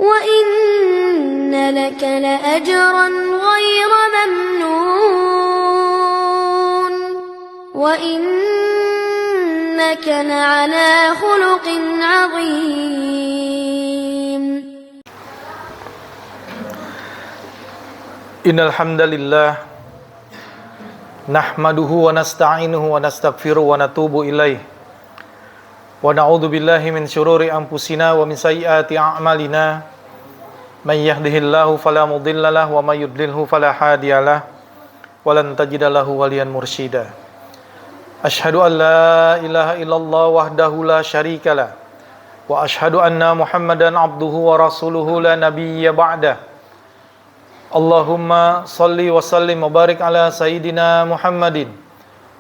وإن لك لأجرا غير ممنون وإنك لعلى خلق عظيم. Innal hamdalillah nahmaduhu wa nasta'inuhu wa nastaghfiruh wa natubu ilaih wa na'udzu billahi min syururi anfusina wa min sayyiati a'malina may yahdihillahu fala mudhillalah wa may yudlilhu fala hadiyalah wa lan tajida lahu waliyan mursyida. Asyhadu an la ilaha illallah wahdahu la syarikalah wa asyhadu anna Muhammadan abduhu wa rasuluhu la nabiyya ba'dah. Allahumma salli wa sallim wa barik ala sayyidina Muhammadin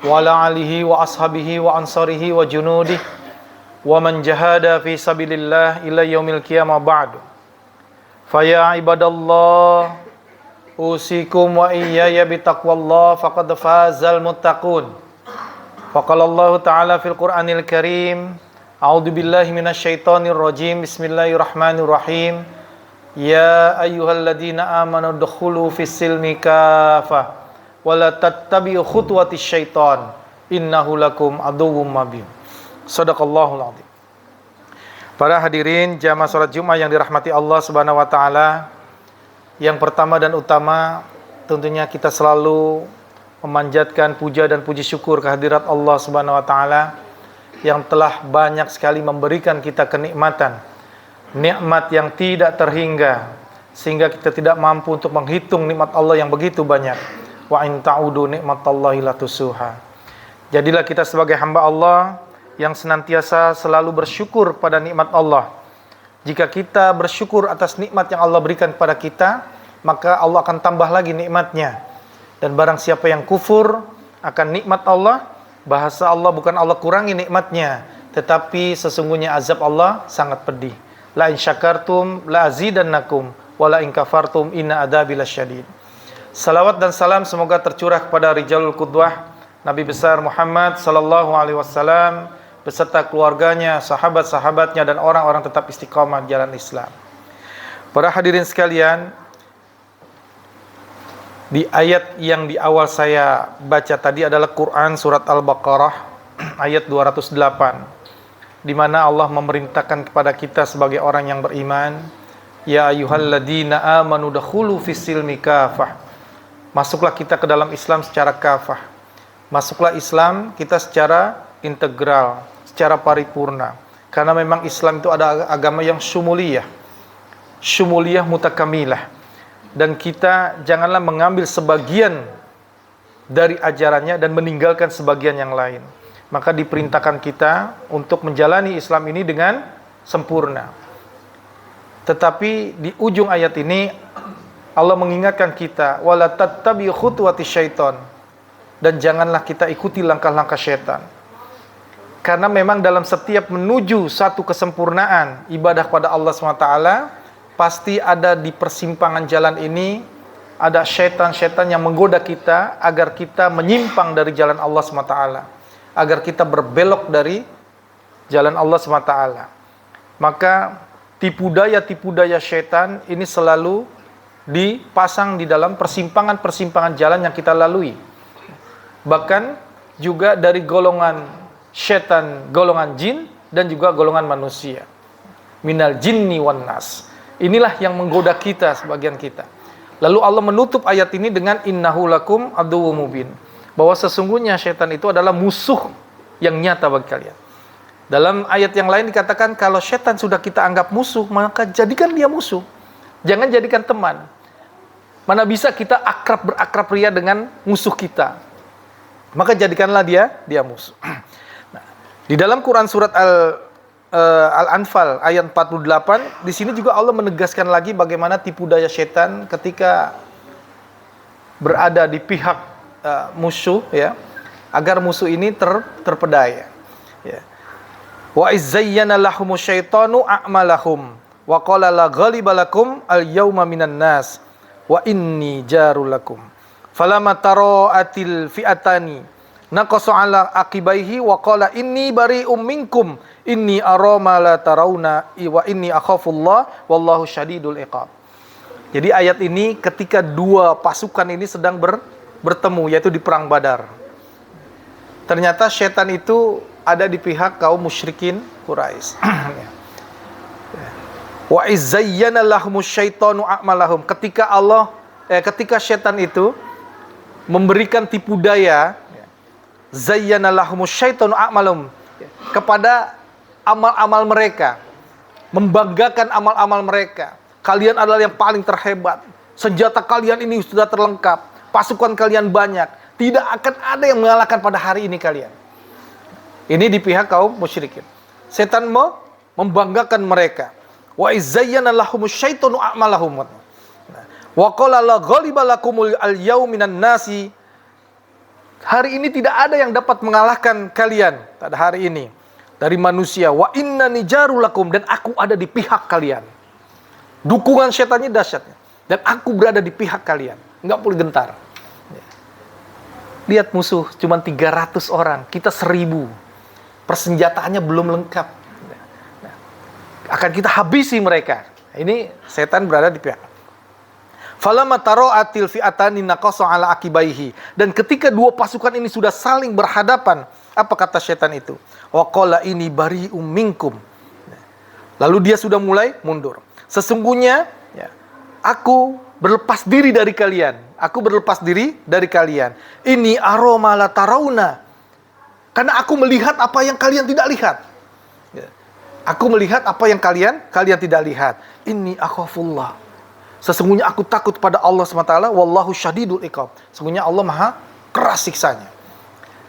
wa ala alihi wa ashabihi wa ansarihi wa junudih wa man jahada fi sabilillah ila yaumil qiyamah ba'du. Faya ibadallah usikum wa iyaya bitaqwallah faqad fazal muttaqun. Faqala Allah ta'ala fil Qur'anil Karim, a'udzu billahi minasyaitonir rajim, bismillahirrahmanirrahim. Ya ayyuhalladzina amanu dukhulu fis-silmi kafah wa la tattabi'u khutuwatis syaitan innahu lakum aduwwum mubin. Shadaqallahul azim. Para hadirin jamaah salat Jumat yang dirahmati Allah Subhanahu wa taala, yang pertama dan utama tentunya kita selalu memanjatkan puja dan puji syukur kehadirat Allah Subhanahu wa taala yang telah banyak sekali memberikan kita kenikmatan, nikmat yang tidak terhingga, sehingga kita tidak mampu untuk menghitung nikmat Allah yang begitu banyak. Wa in ta'udu nikmatallahi la tusuha. Jadilah kita sebagai hamba Allah yang senantiasa selalu bersyukur pada nikmat Allah. Jika kita bersyukur atas nikmat yang Allah berikan kepada kita, maka Allah akan tambah lagi nikmatnya. Dan barang siapa yang kufur akan nikmat Allah, bahasa Allah bukan Allah kurangi nikmatnya, tetapi sesungguhnya azab Allah sangat pedih. La in syakartum la azidannakum wa la in kafartum inna adzabi lasyadid. Salawat dan salam semoga tercurah kepada rijalul qudwah Nabi besar Muhammad sallallahu alaihi wasallam beserta keluarganya, sahabat-sahabatnya dan orang-orang tetap istiqamah di jalan Islam. Para hadirin sekalian, di ayat yang di awal saya baca tadi adalah Quran surat Al-Baqarah ayat 208. Di mana Allah memerintahkan kepada kita sebagai orang yang beriman, ya ayyuhalladzina amanu dakhulu fis-silmi kafah. Masuklah kita ke dalam Islam secara kafah. Masuklah Islam kita secara integral, secara paripurna. Karena memang Islam itu ada agama yang syumuliyah mutakamilah. Dan kita janganlah mengambil sebagian dari ajarannya dan meninggalkan sebagian yang lain. Maka diperintahkan kita untuk menjalani Islam ini dengan sempurna. Tetapi di ujung ayat ini Allah mengingatkan kita, wala tattabi'u khutuwatis syaitan, dan janganlah kita ikuti langkah-langkah syaitan. Karena memang dalam setiap menuju satu kesempurnaan ibadah kepada Allah SWT, pasti ada di persimpangan jalan ini ada syaitan-syaitan yang menggoda kita agar kita menyimpang dari jalan Allah SWT, agar kita berbelok dari jalan Allah SWT. Maka tipu daya syaitan ini selalu dipasang di dalam persimpangan-persimpangan jalan yang kita lalui. Bahkan juga dari golongan syaitan, golongan jin dan juga golongan manusia. Minal jinni wan nas. Inilah yang menggoda kita, sebagian kita. Lalu Allah menutup ayat ini dengan innahu lakum aduwwum mubin. Bahwa sesungguhnya syaitan itu adalah musuh yang nyata bagi kalian. Dalam ayat yang lain dikatakan kalau syaitan sudah kita anggap musuh, maka jadikan dia musuh. Jangan jadikan teman. Mana bisa kita berakrab ria dengan musuh kita. Maka jadikanlah dia musuh. Nah, di dalam Quran surat Al-Anfal ayat 48, di sini juga Allah menegaskan lagi bagaimana tipu daya syaitan ketika berada di pihak musuh, ya, agar musuh ini terpedaya. Ya. Wa izzayyana lahumus syaitanu a'malahum wa qala la ghaliba lakum al-yawma minan nas wa inni jarul lakum falamma tara'atil fi'atani naqasa ala aqibaihi wa qala inni bari'um minkum Inni ara ma la tarawna wa inni akhafullah wallahu syadidul iqab. Jadi ayat ini ketika dua pasukan ini sedang bertemu, yaitu di perang Badar. Ternyata setan itu ada di pihak kaum musyrikin Quraisy. Wa izzayyana lahumus syaitanu a'malahum. Ketika setan itu memberikan tipu daya, zayyana lahumus syaitanu a'malahum, kepada amal-amal mereka, membanggakan amal-amal mereka. Kalian adalah yang paling terhebat. Senjata kalian ini sudah terlengkap. Pasukan kalian banyak. Tidak akan ada yang mengalahkan pada hari ini kalian. Ini di pihak kaum musyrikin. Setan membanggakan mereka. Wa izzayyana lahumus syaitanu a'malahum. Wa qala la ghaliba lakumul al-yaum minan nasi. Hari ini tidak ada yang dapat mengalahkan kalian pada hari ini dari manusia. Wa innani jarul lakum, dan aku ada di pihak kalian. Dukungan setannya dahsyatnya. Dan aku berada di pihak kalian. Enggak boleh gentar. Lihat musuh cuma 300 orang, kita 1000. Persenjataannya belum lengkap. Akan kita habisi mereka. Ini setan berada di pihak. Falamma tara'atil fi'atani naqasa ala akibaihi. Dan ketika dua pasukan ini sudah saling berhadapan, apa kata setan itu? Wa qala ini bari'um minkum. Lalu dia sudah mulai mundur. Sesungguhnya aku berlepas diri dari kalian. Aku berlepas diri dari kalian. Ini aroma la tarawna. Karena aku melihat apa yang kalian tidak lihat. Aku melihat apa yang kalian tidak lihat. Ini akhafullah. Sesungguhnya aku takut pada Allah SWT. Wallahu syadidul iqab. Sesungguhnya Allah maha keras siksanya.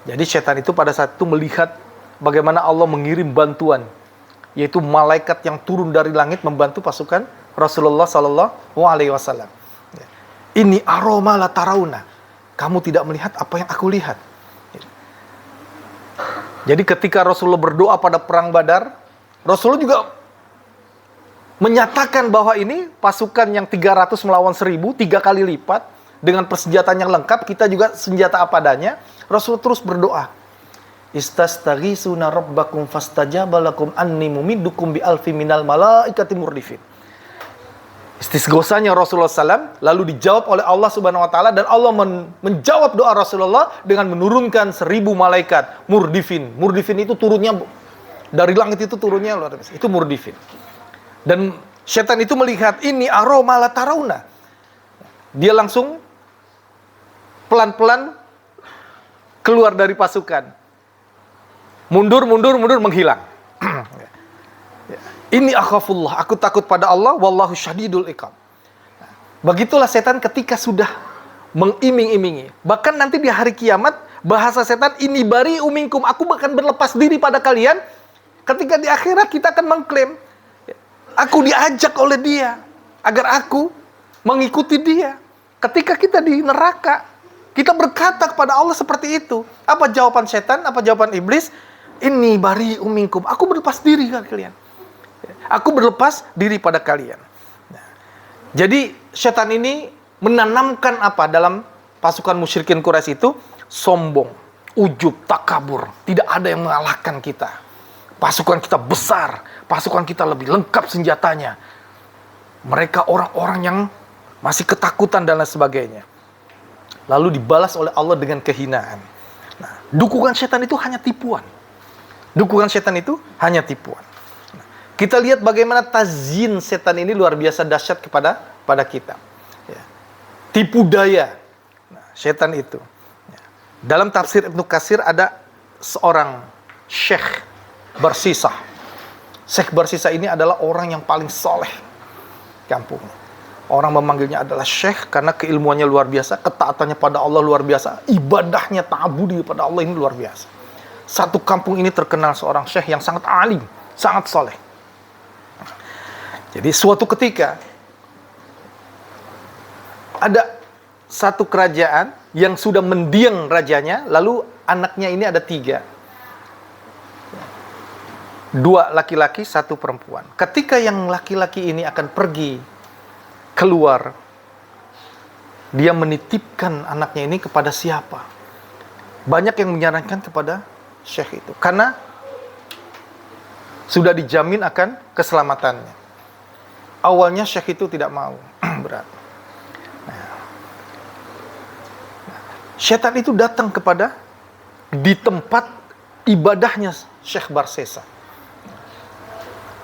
Jadi setan itu pada saat itu melihat bagaimana Allah mengirim bantuan, yaitu malaikat yang turun dari langit membantu pasukan Rasulullah SAW. Ini aroma la tarawna. Kamu tidak melihat apa yang aku lihat. Jadi ketika Rasulullah berdoa pada perang Badar, Rasulullah juga menyatakan bahwa ini pasukan yang 300 melawan 1000, 3 kali lipat, dengan persenjataan yang lengkap, kita juga senjata apa adanya. Rasulullah terus berdoa. Istastaghisuna rabbakum fastajaba lakum anni mumiddukum bi alfi minal malaikati murdifin. Istisghosanya Rasulullah SAW lalu dijawab oleh Allah Subhanahu Wa Taala, dan Allah menjawab doa Rasulullah dengan menurunkan 1000 malaikat murdifin. Murdifin itu turunnya dari langit, itu turunnya luar biasa. Itu murdifin. Dan setan itu melihat ini aroma la tarawna. Dia langsung pelan-pelan keluar dari pasukan. Mundur, menghilang. Ini akhafullah, aku takut pada Allah, wallahu syadidul iqab. Begitulah setan ketika sudah mengiming-imingi. Bahkan nanti di hari kiamat, bahasa setan, ini bari'um minkum, aku bahkan berlepas diri pada kalian. Ketika di akhirat kita akan mengklaim, aku diajak oleh dia, agar aku mengikuti dia. Ketika kita di neraka, kita berkata kepada Allah seperti itu. Apa jawaban setan? Apa jawaban iblis? Ini bari'um minkum, aku berlepas diri ke kalian. Aku berlepas diri pada kalian. Jadi setan ini menanamkan apa dalam pasukan musyrikin Quraisy itu? Sombong, ujub, takabur. Tidak ada yang mengalahkan kita. Pasukan kita besar, pasukan kita lebih lengkap senjatanya. Mereka orang-orang yang masih ketakutan dan lain sebagainya. Lalu dibalas oleh Allah dengan kehinaan. Nah, dukungan setan itu hanya tipuan. Dukungan setan itu hanya tipuan. Kita lihat bagaimana tazyin setan ini luar biasa dahsyat kepada kita. Ya. Tipu daya setan itu. Ya. Dalam tafsir Ibnu Katsir ada seorang Syekh Barsisah. Syekh Barsisah ini adalah orang yang paling soleh kampung. Orang memanggilnya adalah Syekh karena keilmuannya luar biasa, ketaatannya pada Allah luar biasa, ibadahnya ta'abudi pada Allah ini luar biasa. Satu kampung ini terkenal seorang Syekh yang sangat alim, sangat soleh. Jadi suatu ketika ada satu kerajaan yang sudah mendiang rajanya, lalu anaknya ini ada 3. 2 laki-laki, 1 perempuan. Ketika yang laki-laki ini akan pergi keluar, dia menitipkan anaknya ini kepada siapa? Banyak yang menyarankan kepada Syekh itu. Karena Sudah dijamin akan keselamatannya. Awalnya syekh itu tidak mau. Berat. Setan itu datang kepada di tempat ibadahnya Syekh Barsesa.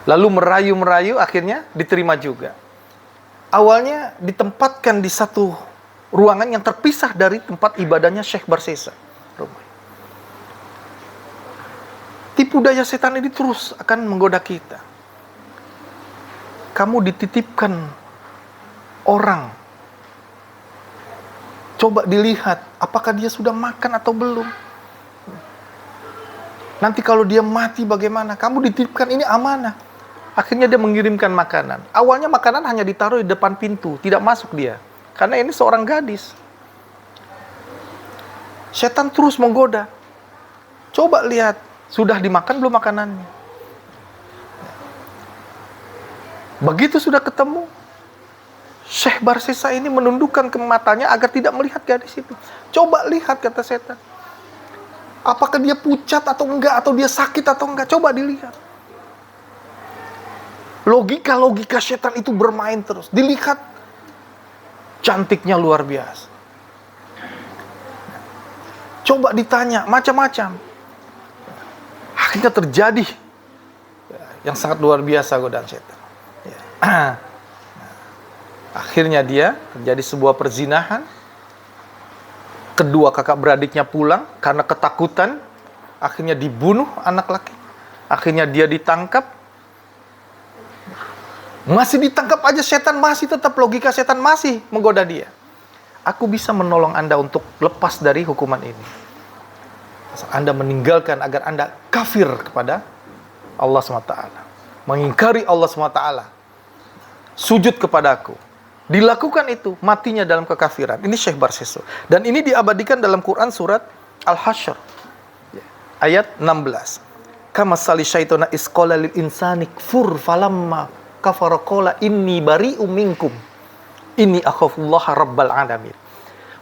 Lalu merayu-merayu, akhirnya diterima juga. Awalnya ditempatkan di satu ruangan yang terpisah dari tempat ibadahnya Syekh Barsesa. Tipu daya setan ini terus akan menggoda kita. Kamu dititipkan orang. Coba dilihat, apakah dia sudah makan atau belum. Nanti kalau dia mati bagaimana? Kamu dititipkan, ini amanah. Akhirnya dia mengirimkan makanan. Awalnya makanan hanya ditaruh di depan pintu, tidak masuk dia. Karena ini seorang gadis. Setan terus menggoda. Coba lihat, sudah dimakan belum makanannya? Begitu sudah ketemu, Syekh Barsesa ini menundukkan ke matanya agar tidak melihat gadis itu. Coba lihat, kata setan. Apakah dia pucat atau enggak, atau dia sakit atau enggak? Coba dilihat. Logika-logika setan itu bermain terus. Dilihat, cantiknya luar biasa. Coba ditanya, macam-macam. Akhirnya terjadi yang sangat luar biasa godaan setan. Akhirnya dia terjadi sebuah perzinahan. Kedua kakak beradiknya pulang karena ketakutan. Akhirnya dibunuh anak laki. Akhirnya dia ditangkap. Masih ditangkap aja setan masih tetap, logika setan masih menggoda dia. Aku bisa menolong Anda untuk lepas dari hukuman ini. Anda meninggalkan agar Anda kafir kepada Allah SWT. Mengingkari Allah SWT. Sujud kepadaku. Dilakukan itu, matinya dalam kekafiran. Ini Syekh Barsesa. Dan ini diabadikan dalam Quran surat Al-Hasyr. Ayat 16. Kama sali syaitona isqala lil insani kfur falamma kafara qala inni bari'um minkum. Inni akhafullaha rabbal alamin.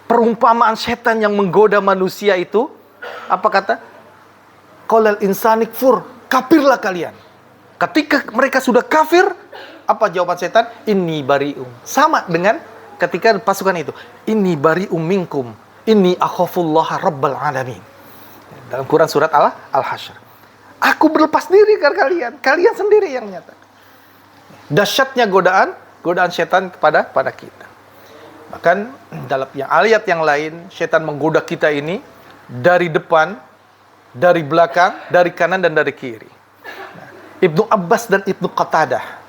Perumpamaan setan yang menggoda manusia itu, apa kata? Qalal insani kfur, kafirlah kalian. Ketika mereka sudah kafir, apa jawaban setan? Inni bari'um. Sama dengan ketika pasukan itu. Inni bari'um minkum. Inni akhafullaha rabbal alamin. Dalam Quran surat Al-Hasyr. Aku berlepas diri ke kalian. Kalian sendiri yang menyatakan. Dahsyatnya godaan setan kepada kita. Bahkan dalam ayat yang lain, setan menggoda kita ini dari depan, dari belakang, dari kanan dan dari kiri. Ibnu Abbas dan Ibnu Qatadah,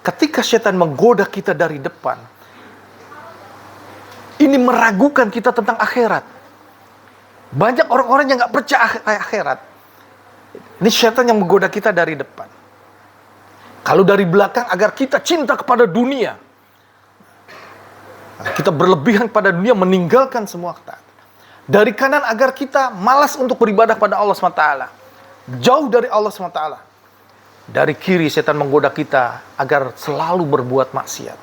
ketika setan menggoda kita dari depan, ini meragukan kita tentang akhirat. Banyak orang-orang yang nggak percaya akhirat. Ini setan yang menggoda kita dari depan. Kalau dari belakang, agar kita cinta kepada dunia. Kita berlebihan pada dunia, meninggalkan semua ketaatan. Dari kanan, agar kita malas untuk beribadah pada Allah SWT. Jauh dari Allah SWT. Dari kiri, setan menggoda kita agar selalu berbuat maksiat.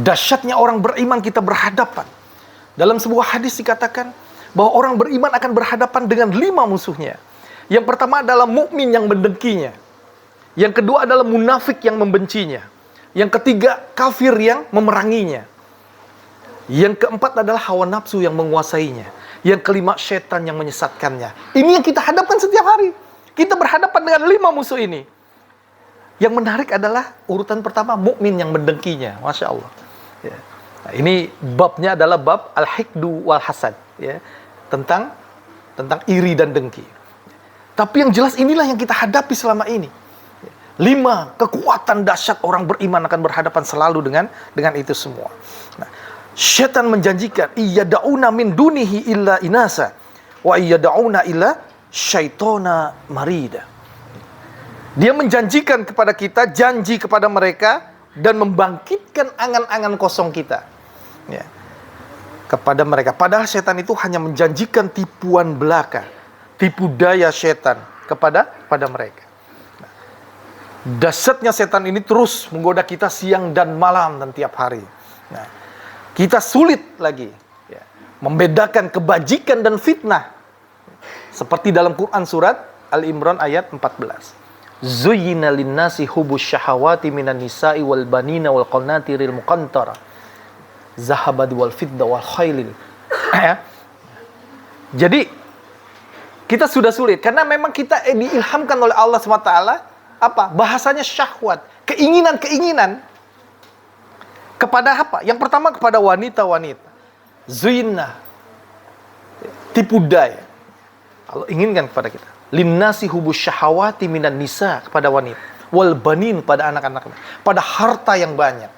Dahsyatnya orang beriman, kita berhadapan. Dalam sebuah hadis dikatakan bahwa orang beriman akan berhadapan dengan 5 musuhnya. Yang pertama adalah mukmin yang mendengkinya. Yang kedua adalah munafik yang membencinya. Yang ketiga, kafir yang memeranginya. Yang keempat adalah hawa nafsu yang menguasainya. Yang kelima, setan yang menyesatkannya. Ini yang kita hadapkan setiap hari. Kita berhadapan dengan 5 musuh ini. Yang menarik adalah urutan pertama, mukmin yang mendengkinya. Masya Allah. Ya. Nah, ini babnya adalah bab al-hikdu wal hasad. Ya. Tentang iri dan dengki. Tapi yang jelas inilah yang kita hadapi selama ini. 5 kekuatan dahsyat orang beriman akan berhadapan selalu dengan itu semua. Nah, syaitan menjanjikan iyada'una min dunihi illa inasa wa iyada'una illa syaitona marida. Dia menjanjikan kepada kita, janji kepada mereka, dan membangkitkan angan-angan kosong kita. Ya. Kepada mereka. Padahal setan itu hanya menjanjikan tipuan belaka, tipu daya setan kepada mereka. Dahsyatnya setan ini terus menggoda kita siang dan malam dan tiap hari. Nah, kita sulit lagi membedakan kebajikan dan fitnah. Seperti dalam Quran surat Al-Imran ayat 14. Zuyyina lin-nasi hubus syahawati minan nisa'i wal banina wal qanatiril muqantara zahabati wal fidda wal khailil. Jadi kita sudah sulit karena memang kita diilhamkan oleh Allah SWT apa? Bahasanya syahwat, keinginan-keinginan kepada apa? Yang pertama kepada wanita-wanita. Zuyyina, tipu daya. Allah inginkan kepada kita. Linnasi hubus syahawati minan nisa, kepada wanita, wal banin, pada anak-anak, pada harta yang banyak.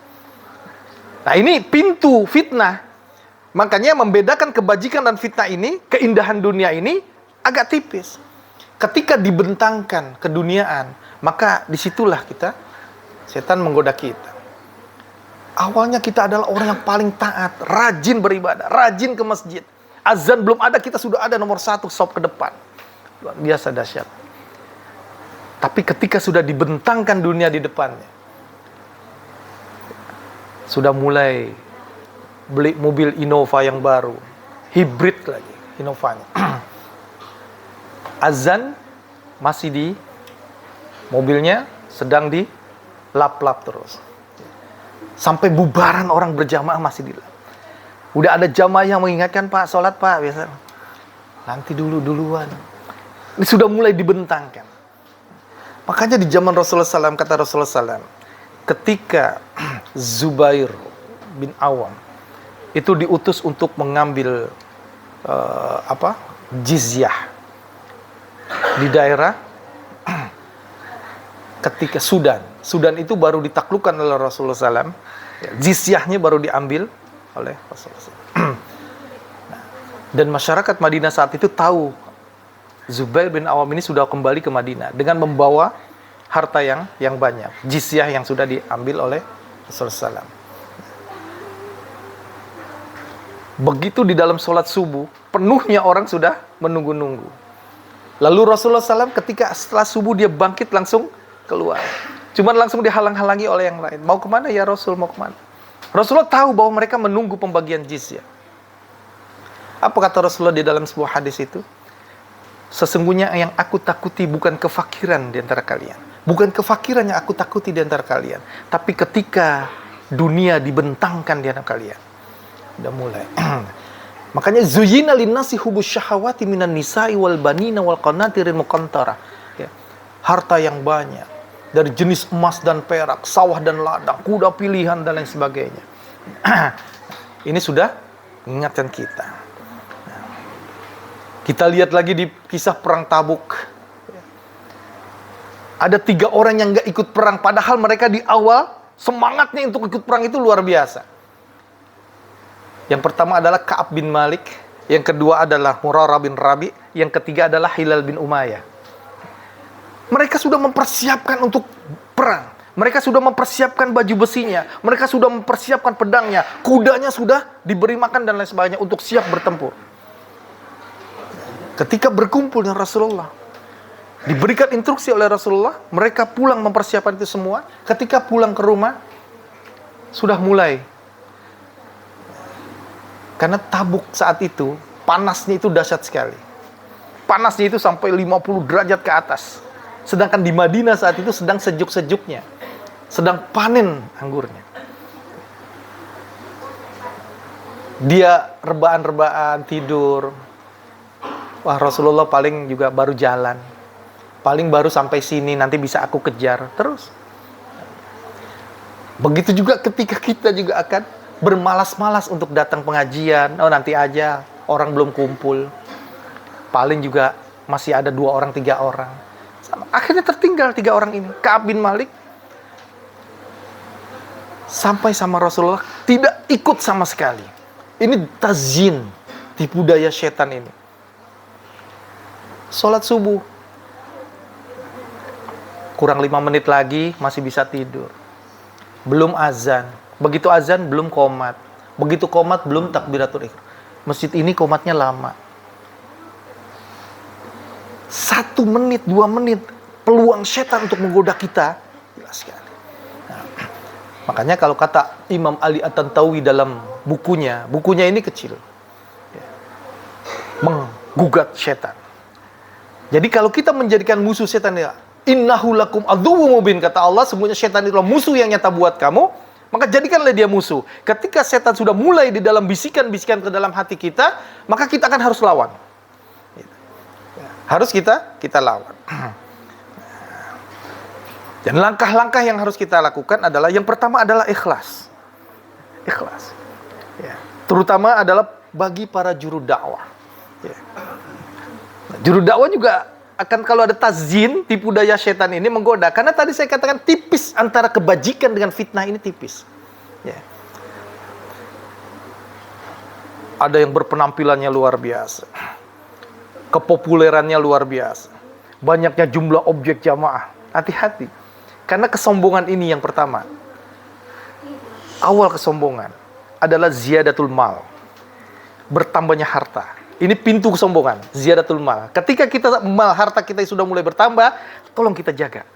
Nah, ini pintu fitnah. Makanya membedakan kebajikan dan fitnah ini, keindahan dunia ini agak tipis. Ketika dibentangkan keduniaan, maka disitulah setan menggoda kita. Awalnya kita adalah orang yang paling taat, rajin beribadah, rajin ke masjid. Azan belum ada, kita sudah ada nomor 1 sop ke depan. Luar biasa dahsyat. Tapi ketika sudah dibentangkan dunia di depannya, sudah mulai beli mobil Innova yang baru, hibrid lagi Innovanya. Azan masih di mobilnya, sedang di lap-lap terus. Sampai bubaran orang berjamaah masih di lap. Udah ada jamaah yang mengingatkan, Pak, sholat Pak, biasa. Nanti duluan. Ini sudah mulai dibentangkan. Makanya di zaman Rasulullah SAW, kata Rasulullah SAW, ketika Zubair bin Awam itu diutus untuk mengambil jizyah di daerah ketika Sudan itu baru ditaklukkan oleh Rasulullah SAW, jizyahnya baru diambil oleh Rasulullah SAW. Dan masyarakat Madinah saat itu tahu Zubair bin Awam ini sudah kembali ke Madinah dengan membawa harta yang banyak, jizyah yang sudah diambil oleh Rasulullah SAW. Begitu di dalam sholat subuh, penuhnya orang sudah menunggu-nunggu. Lalu Rasulullah SAW ketika setelah subuh dia bangkit langsung keluar. Cuman langsung dihalang-halangi oleh yang lain. Mau kemana ya Rasul, mau kemana? Rasulullah tahu bahwa mereka menunggu pembagian jizyah. Apa kata Rasulullah di dalam sebuah hadis itu? Sesungguhnya yang aku takuti bukan kefakiran di antara kalian. Bukan kefakiran yang aku takuti di antara kalian. Tapi ketika dunia dibentangkan di antara kalian. Udah mulai. Makanya zuyyina linnasi hubus syahawati minan nisa'i wal banina wal qanatiril muqantara. Ya. Harta yang banyak. Dari jenis emas dan perak, sawah dan ladang, kuda pilihan dan lain sebagainya. Ini sudah mengingatkan kita. Kita lihat lagi di kisah perang Tabuk. Ada 3 orang yang gak ikut perang, padahal mereka di awal semangatnya untuk ikut perang itu luar biasa. Yang pertama adalah Ka'ab bin Malik, yang kedua adalah Murarah bin Rabi, yang ketiga adalah Hilal bin Umayyah. Mereka sudah mempersiapkan untuk perang. Mereka sudah mempersiapkan baju besinya, mereka sudah mempersiapkan pedangnya, kudanya sudah diberi makan dan lain sebagainya untuk siap bertempur. Ketika berkumpul dengan Rasulullah, diberikan instruksi oleh Rasulullah, mereka pulang mempersiapkan itu semua. Ketika pulang ke rumah, sudah mulai. Karena Tabuk saat itu, panasnya itu dahsyat sekali. Panasnya itu sampai 50 derajat ke atas. Sedangkan di Madinah saat itu sedang sejuk-sejuknya. Sedang panen anggurnya. Dia rebaan-rebaan, tidur. Wah, Rasulullah paling juga baru jalan. Paling baru sampai sini, nanti bisa aku kejar. Terus. Begitu juga ketika kita juga akan bermalas-malas untuk datang pengajian. Oh, nanti aja, orang belum kumpul. Paling juga masih ada 2 orang, 3 orang. Akhirnya tertinggal 3 orang ini. Ka'ab bin Malik sampai sama Rasulullah tidak ikut sama sekali. Ini tazyin, tipu daya setan ini. Sholat subuh. Kurang 5 menit lagi masih bisa tidur. Belum azan. Begitu azan belum qomat. Begitu qomat belum takbiratul ihram. Masjid ini qomatnya lama. 1 menit, 2 menit peluang setan untuk menggoda kita jelas sekali. Nah, makanya kalau kata Imam Ali At-Tantawi dalam bukunya ini kecil. Menggugat setan. Jadi kalau kita menjadikan musuh setan ya, Innahu lakum aduwwum mubin, kata Allah, semuanya setan itu musuh yang nyata buat kamu, maka jadikanlah dia musuh. Ketika setan sudah mulai di dalam bisikan-bisikan ke dalam hati kita, maka kita akan harus lawan. Harus kita lawan. Dan langkah-langkah yang harus kita lakukan adalah, yang pertama adalah ikhlas. Ikhlas. Ya. Terutama adalah bagi para juru dakwah. Ya. Juru dakwah juga akan, kalau ada tazyin, tipu daya setan ini menggoda. Karena tadi saya katakan tipis antara kebajikan dengan fitnah ini tipis. Ya. Ada yang berpenampilannya luar biasa. Kepopulerannya luar biasa. Banyaknya jumlah objek jamaah. Hati-hati. Karena kesombongan ini yang pertama. Awal kesombongan adalah ziyadatul mal. Bertambahnya harta. Ini pintu kesombongan, ziyadatul mal. Ketika harta kita sudah mulai bertambah, tolong kita jaga.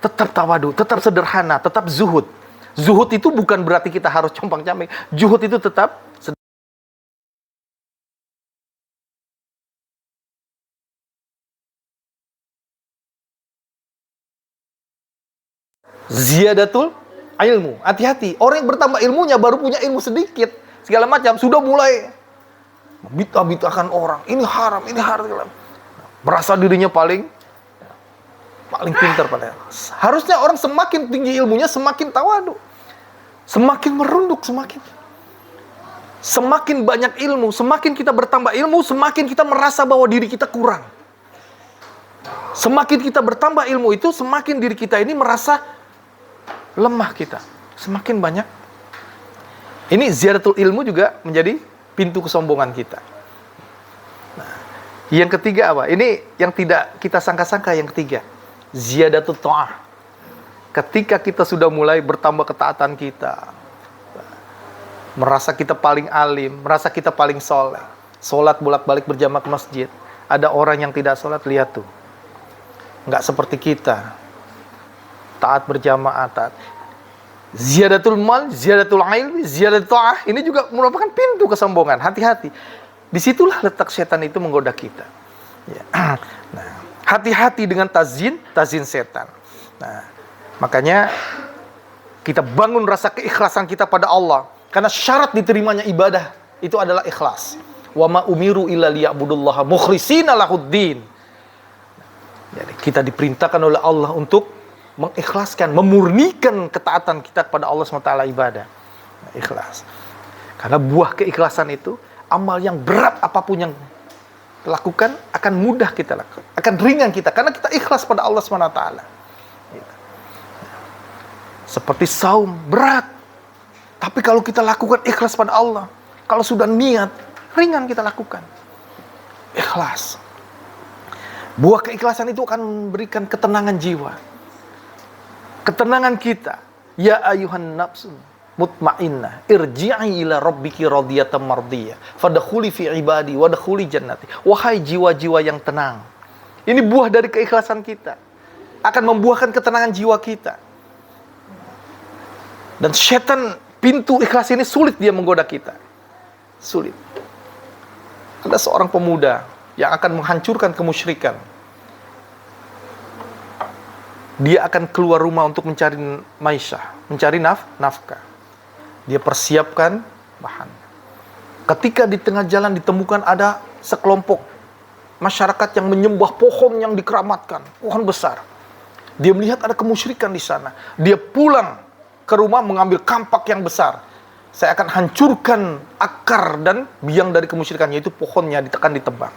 Tetap tawadu, tetap sederhana, tetap zuhud. Zuhud itu bukan berarti kita harus compang-camping. Zuhud itu tetap ziyadatul ilmu. Hati-hati, orang yang bertambah ilmunya baru punya ilmu sedikit, segala macam, sudah mulai bid'ah-bid'ahkan orang, ini haram, merasa dirinya paling pintar padahal. Harusnya orang semakin tinggi ilmunya semakin tawadu, semakin merunduk, semakin banyak ilmu, semakin kita bertambah ilmu, semakin kita merasa bahwa diri kita kurang. Semakin kita bertambah ilmu itu, semakin diri kita ini merasa lemah kita, semakin banyak. Ini ziyadatul ilmu juga menjadi pintu kesombongan kita. Nah, yang ketiga apa? Ini yang tidak kita sangka-sangka, yang ketiga, ziyadatul ta'ah. Ketika kita sudah mulai bertambah ketaatan kita, merasa kita paling alim, merasa kita paling soleh, sholat bolak-balik berjamaah ke masjid. Ada orang yang tidak sholat, lihat tuh, nggak seperti kita, taat berjamaah, taat. Ziyadatul mal, ziyadatul ilmi, ziyadatul ta'ah, ini juga merupakan pintu kesombongan. Hati-hati. Disitulah letak setan itu menggoda kita. Ya. Nah, hati-hati dengan tazyin setan. Nah, makanya kita bangun rasa keikhlasan kita pada Allah. Karena syarat diterimanya ibadah itu adalah ikhlas. Wa ma umiru illa liya'budullaha mukhlishina lahuddin. Jadi kita diperintahkan oleh Allah untuk mengikhlaskan, memurnikan ketaatan kita kepada Allah SWT ibadah. Ikhlas. Karena buah keikhlasan itu, amal yang berat apapun yang lakukan, akan mudah kita lakukan. Akan ringan kita, karena kita ikhlas pada Allah SWT. Seperti saum, berat. Tapi kalau kita lakukan ikhlas pada Allah, kalau sudah niat, ringan kita lakukan. Ikhlas. Buah keikhlasan itu akan memberikan ketenangan jiwa. Ketenangan kita. Ya ayuhan nafsun mutmainnah irji'i ila rabbiki radiyatan mardiyah fadkhuli fi ibadi wadkhuli jannati. Wahai jiwa-jiwa yang tenang. Ini buah dari keikhlasan kita. Akan membuahkan ketenangan jiwa kita. Dan setan, pintu ikhlas ini sulit dia menggoda kita. Sulit. Ada seorang pemuda yang akan menghancurkan kemusyrikan. Dia akan keluar rumah untuk mencari maisyah, mencari nafkah. Dia persiapkan bahan. Ketika di tengah jalan ditemukan ada sekelompok masyarakat yang menyembah pohon yang dikeramatkan, pohon besar. Dia melihat ada kemusyrikan di sana. Dia pulang ke rumah mengambil kampak yang besar. Saya akan hancurkan akar dan biang dari kemusyrikan, yaitu pohonnya ditebang.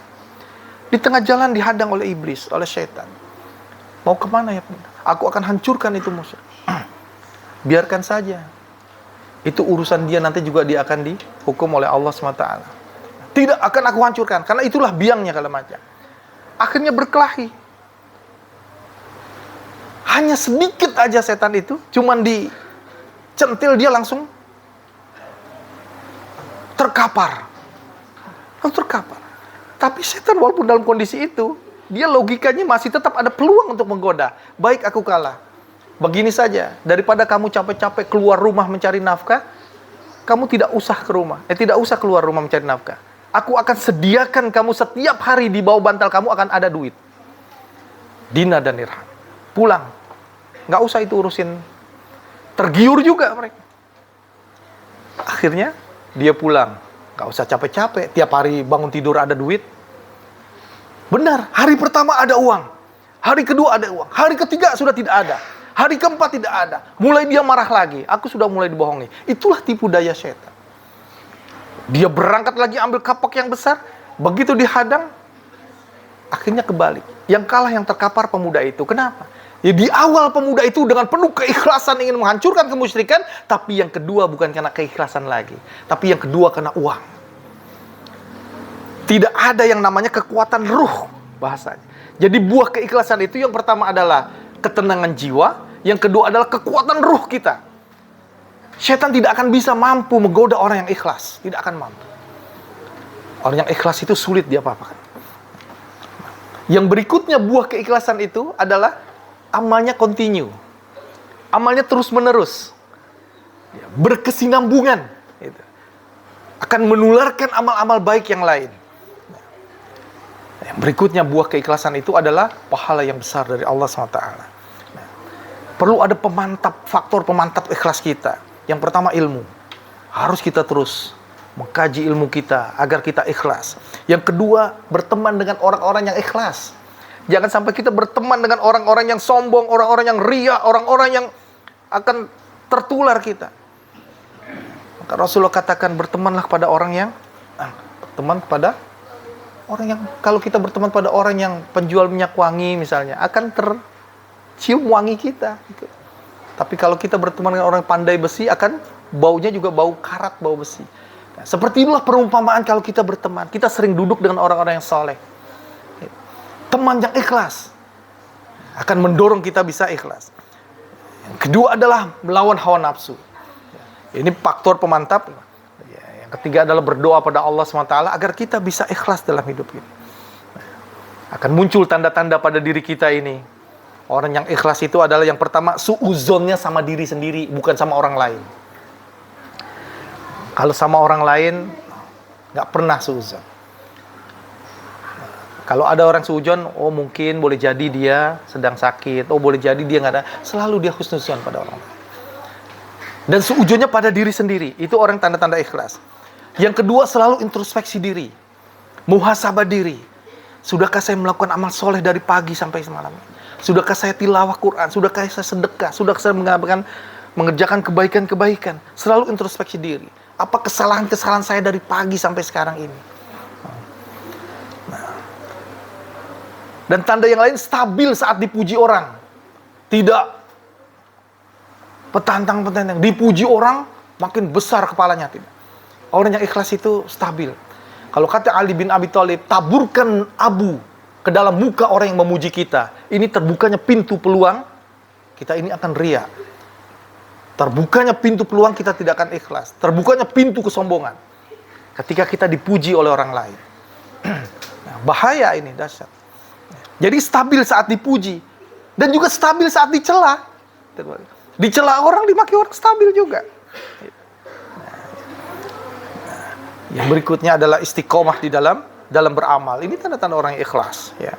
Di tengah jalan dihadang oleh iblis, oleh syaitan. Mau kemana ya? Aku akan hancurkan itu musyrik. Biarkan saja. Itu urusan dia, nanti juga dia akan dihukum oleh Allah SWT. Tidak akan aku hancurkan, karena itulah biangnya kalau macam. Akhirnya berkelahi. Hanya sedikit aja setan itu, cuman dicentil dia langsung terkapar. Terkapar. Tapi setan walaupun dalam kondisi itu, dia logikanya masih tetap ada peluang untuk menggoda. Baik, aku kalah. Begini saja, daripada kamu capek-capek keluar rumah mencari nafkah, kamu tidak usah ke rumah. Tidak usah keluar rumah mencari nafkah. Aku akan sediakan kamu setiap hari di bawah bantal kamu akan ada duit. Dinar dan dirham. pulang. Nggak usah itu urusin. Tergiur juga mereka. Akhirnya dia pulang. Nggak usah capek-capek. Tiap hari bangun tidur ada duit. Benar, hari pertama ada uang. Hari kedua ada uang. Hari ketiga sudah tidak ada. Hari keempat tidak ada. Mulai dia marah lagi. Aku sudah mulai dibohongi. Itulah tipu daya setan. Dia berangkat lagi ambil kapak yang besar. Begitu dihadang, akhirnya kebalik. Yang kalah yang terkapar pemuda itu. Kenapa? Ya di awal pemuda itu dengan penuh keikhlasan ingin menghancurkan kemusyrikan. Tapi yang kedua bukan karena keikhlasan lagi. Tapi yang kedua karena uang. Tidak ada yang namanya kekuatan ruh bahasanya. Jadi buah keikhlasan itu yang pertama adalah ketenangan jiwa. Yang kedua adalah kekuatan ruh kita. Setan tidak akan bisa mampu menggoda orang yang ikhlas. Tidak akan mampu. Orang yang ikhlas itu sulit diapa-apakan. Yang berikutnya buah keikhlasan itu adalah amalnya continue. Amalnya terus-menerus. Berkesinambungan. Akan menularkan amal-amal baik yang lain. Yang berikutnya buah keikhlasan itu adalah pahala yang besar dari Allah SWT. Perlu ada faktor pemantap ikhlas kita. Yang pertama ilmu. Harus kita terus mengkaji ilmu kita agar kita ikhlas. Yang kedua, berteman dengan orang-orang yang ikhlas. Jangan sampai kita berteman dengan orang-orang yang sombong, orang-orang yang ria, orang-orang yang akan tertular kita. Maka Rasulullah katakan bertemanlah pada orang yang kalau kita berteman pada orang yang penjual minyak wangi misalnya, akan tercium wangi kita. Tapi kalau kita berteman dengan orang pandai besi, akan baunya juga bau karat, bau besi. Nah, seperti itulah perumpamaan kalau kita berteman. Kita sering duduk dengan orang-orang yang soleh. Teman yang ikhlas akan mendorong kita bisa ikhlas. Yang kedua adalah melawan hawa nafsu. Ini faktor pemantap. Yang ketiga adalah berdoa pada Allah SWT agar kita bisa ikhlas dalam hidup ini. Akan muncul tanda-tanda pada diri kita ini. Orang yang ikhlas itu adalah yang pertama, suuzonnya sama diri sendiri, bukan sama orang lain. Kalau sama orang lain, nggak pernah suuzon. Kalau ada orang suuzon, oh mungkin boleh jadi dia sedang sakit, oh boleh jadi dia nggak ada. Selalu dia husnuzon pada orang lain. Dan suuzonnya pada diri sendiri, itu orang tanda-tanda ikhlas. Yang kedua, selalu introspeksi diri. Muhasabah diri. Sudahkah saya melakukan amal soleh dari pagi sampai semalam? Sudahkah saya tilawah Quran? Sudahkah saya sedekah? Sudahkah saya mengerjakan kebaikan-kebaikan? Selalu introspeksi diri. Apa kesalahan-kesalahan saya dari pagi sampai sekarang ini? Nah. Dan tanda yang lain, stabil saat dipuji orang. Tidak petantang-petantang. Dipuji orang, makin besar kepalanya. Tidak. Orang yang ikhlas itu stabil. Kalau kata Ali bin Abi Thalib, taburkan abu ke dalam muka orang yang memuji kita. Ini terbukanya pintu peluang, kita ini akan ria. Terbukanya pintu peluang, kita tidak akan ikhlas. Terbukanya pintu kesombongan ketika kita dipuji oleh orang lain. Nah, bahaya ini, dahsyat. Jadi stabil saat dipuji. Dan juga stabil saat dicela. Dicela orang, dimaki orang, stabil juga. Yang berikutnya adalah istiqomah di dalam beramal. Ini tanda-tanda orang yang ikhlas. Ya.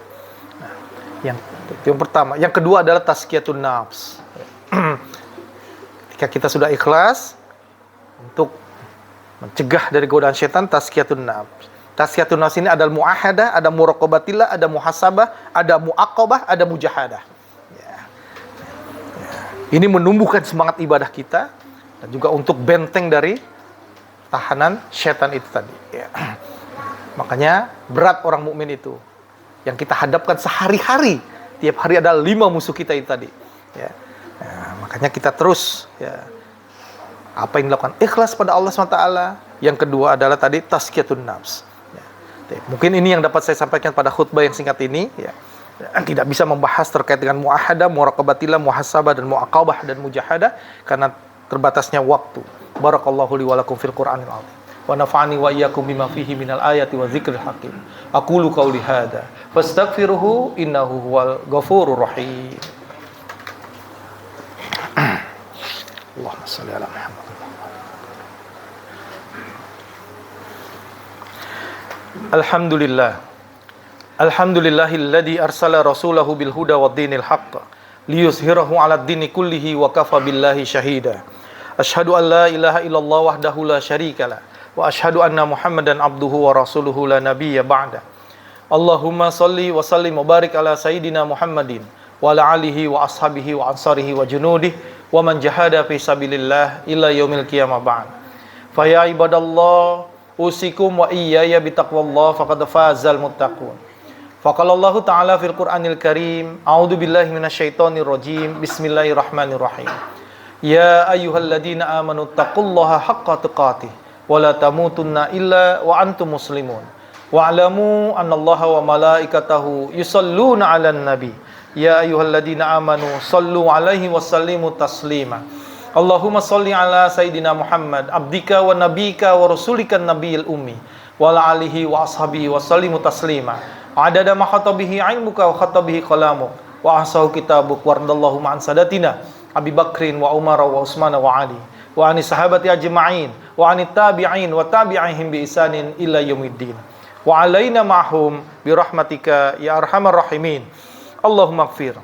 Nah, yang pertama. Yang kedua adalah tazkiyatun nafs. Ketika kita sudah ikhlas untuk mencegah dari godaan setan, tazkiyatun nafs. Tazkiyatun nafs ini ada muahadah, ada muraqabatillah, ada muhasabah, ada muaqabah, ada mujahadah. Ya. Ini menumbuhkan semangat ibadah kita dan juga untuk benteng dari tahanan setan itu tadi. Ya. Makanya berat orang mukmin itu yang kita hadapkan sehari-hari. Tiap hari ada 5 musuh kita itu tadi. Ya. Nah, makanya kita terus ya, apa yang dilakukan ikhlas pada Allah SWT. Yang kedua adalah tadi tazkiyatun nafs. Ya. Mungkin ini yang dapat saya sampaikan pada khutbah yang singkat ini. Ya. Tidak bisa membahas terkait dengan muahadah, muraqabatillah, muhasabah dan muaqabah dan mujahadah karena terbatasnya waktu. Barakallahu li wa lakum fil Qur'anil azim. Wa nafa'ani wa iyyakum bima fihi minal ayati wa dzikril hakim. Aqulu qauli hadza fastaghfiruhu innahu huwal ghafurur rahim. Allahumma shalli ala Muhammad. Alhamdulillah. Alhamdulillahilladzi arsala rasulahu bil huda wad dinil haqq liyuzhirahu 'alad dini kullihi wa kafa billahi syahida. Asyhadu an la ilaha illallah wahdahu la syarikalah wa asyhadu anna Muhammadan abduhu wa rasuluhu la nabiyya ba'da. Allahumma shalli wa sallim wa barik ala sayyidina Muhammadin wa ala alihi wa ashabihi wa ansarihi wa junudihi wa man jahada fi sabilillah ila yaumil qiyamah ba'd. Fa ya ibadallah usikum wa iyaya bitaqwallah faqad fazal muttaqun. Faqala Allah Ta'ala fil Qur'anil Karim, a'udzu billahi minasyaitonir rajim. Bismillahirrahmanirrahim. Ya ayyuhalladzina amanu taqullaha haqqa tuqatih wa la tamutunna illa wa antum muslimun. Wa'lamu annallaha wa malaikatahu yusalluna 'alan nabi. Ya ayyuhalladzina amanu sallu 'alaihi wa sallimu taslima. Allahumma shalli ala sayyidina Muhammad abdika wa nabika wa rasulikan nabiyil ummi wa ala alihi wa ashabihi wa sallimu taslima. Adada ma khatabihi ilmuka wa khatabihi qalamuk wa ahsahu kitabuk wardallahu ma'an sadatina Abi Bakrin wa Umar wa Utsman wa Ali wa ani sahabati ajma'in wa ani tabi'in wa tabi'ihim bi ihsanin ila yaumiddin wa alaina ma'hum bi rahmatika ya arhamar rahimin. Allahumma ighfir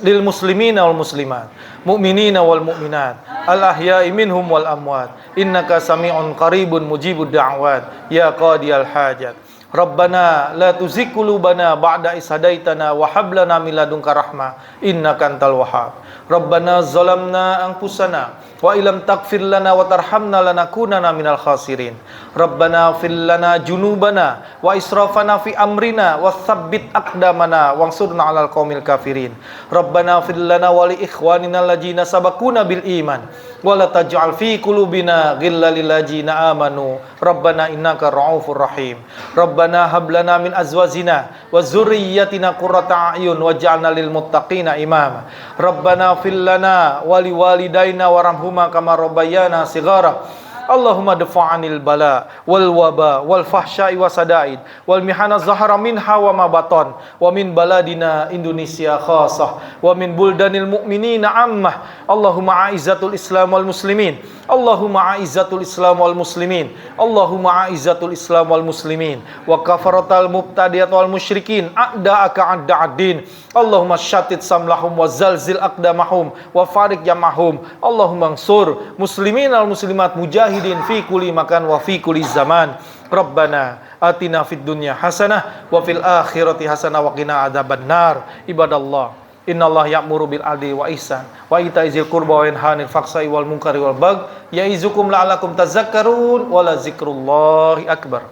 lil muslimina wal muslimat mu'minina wal mu'minat al ahya'i minhum wal amwat innaka sami'un qaribun mujibud da'wat ya qadiyal hajat. Rabbana la tuzigh qulubana ba'da idh hadaitana wa hab lana min ladunka rahmah innaka antal wahhab. Rabbana zalamna anfusana wa illam taghfir lana wa tarhamna lanakunanna minal khasirin. Rabbana fil lana junubana wa israfana fi amrina wa tsabbit aqdamana wansurna 'alal qaumil kafirin. Rabbana fil lana wa li ikhwanina alladzina sabaquna bil iman wa la taj'al fi qulubina ghillal lil ladzina amanu Rabbana innaka ra'ufur rahim. Rabbana hab lana min azwajina wa dzurriyyatina qurrata a'yun waj'alna lil muttaqina imama. Rabbana fil lana wa liwalidayna warhamhuma kama rabbayana shighara. Allahumma dafa'anil bala wal waba wal fahsya'i wasadaid wal mihana zahara minha wa ma baton wa min baladina Indonesia khasah wa min buldanil mu'minina ammah. Allahumma a'izzatul islam wal muslimin. Allahumma a'izzatul islam wal muslimin. Allahumma a'izzatul islam wal muslimin wa kafaratal mubtadi'at wal musyrikin a'da'aka a'da'ad-din. Allahumma syatit samlahum wa zalzil aqdamahum wa farik jamahum. Allahumma ansur muslimin wal muslimat mujahidin fi kulli makan wa fi kulli zaman. Rabbana atina fid dunya hasanah wa fil akhirati hasanah wa qina adzabannar. Ibadallah, innallaha ya'muru bil adli wa ihsan wa ita'i dzil qurba wa yanha 'anil fahsya'i wal munkari wal baghi ya'izukum la'allakum tadhakkarun wa la dzikrullahi akbar.